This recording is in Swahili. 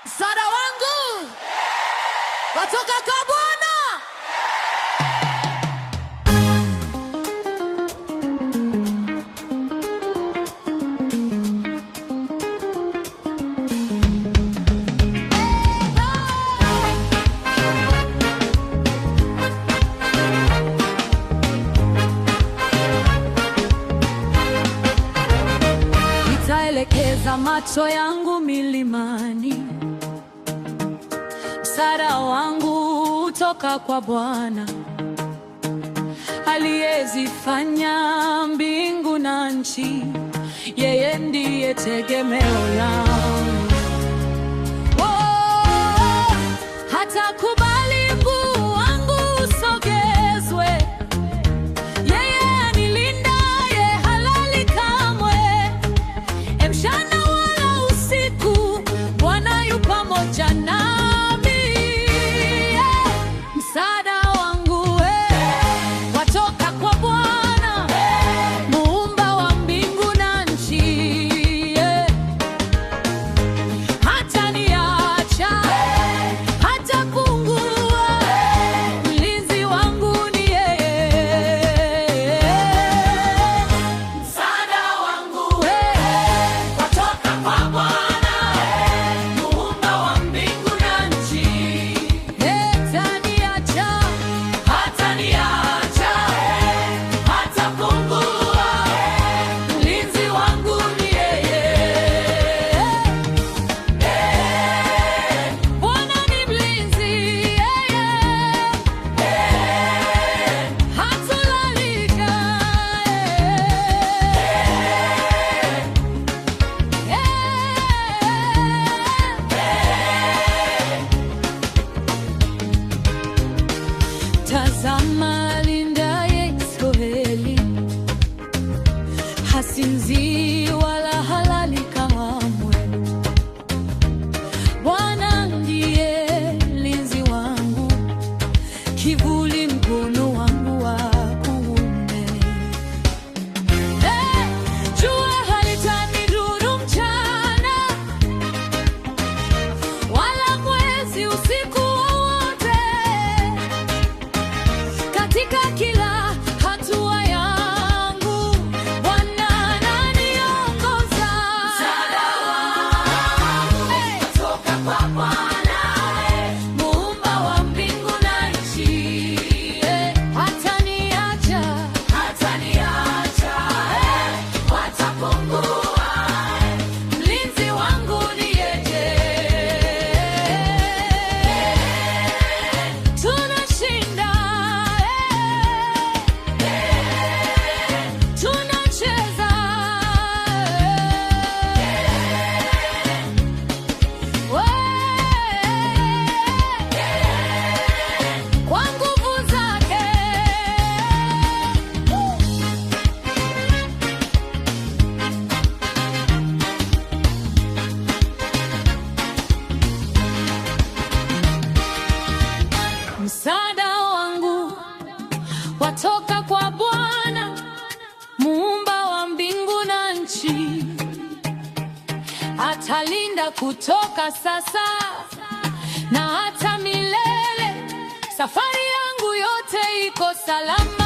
Msaada wangu watoka kwa Bwana. Nitaelekeza macho yangu milimani, msaada wangu utoka kwa Bwana aliyezifanya mbingu na nchi. Yeye ndiye tegemeo langu. Oh, hatakubali mguu wangu usogezwe. Yeye anilindaye halali kamwe. Mchana wala usiku, Bwana yu pamoja nami. Msaada wangu watoka kwa Bwana, muumba wa mbingu na nchi. Hataniacha, hatapungua, mlinzi wangu ni yeye. Msaada wangu watoka kwa Bwana, muumba wa mbingu na nchi. Hataniacha, hatapungua, mlinzi wangu ni yeye. Bwana ni mlinzi, hatolalika. Tazama alindaye Israeli, hasinzii wala halali kamwe. Bwana ndiye mlinzi wangu, kivuli mkono wangu wa kuume. Jua halitanidhuru mchana, wala mwezi usiku wowote. Katika kila hatua yangu, Bwana ananiongoza. Msaada wangu kutoka kwa Bwana, muumba wa mbingu na nchi. Hataniacha, hatapungua, mlinzi wangu ni yeye. Tunashinda, tunacheza kwa nguvu zake. Msaada wangu watoka kwa Bwana, muumba wa mbingu na nchi. Atalinda kutoka sasa na hata milele. Safari yangu yote iko salama.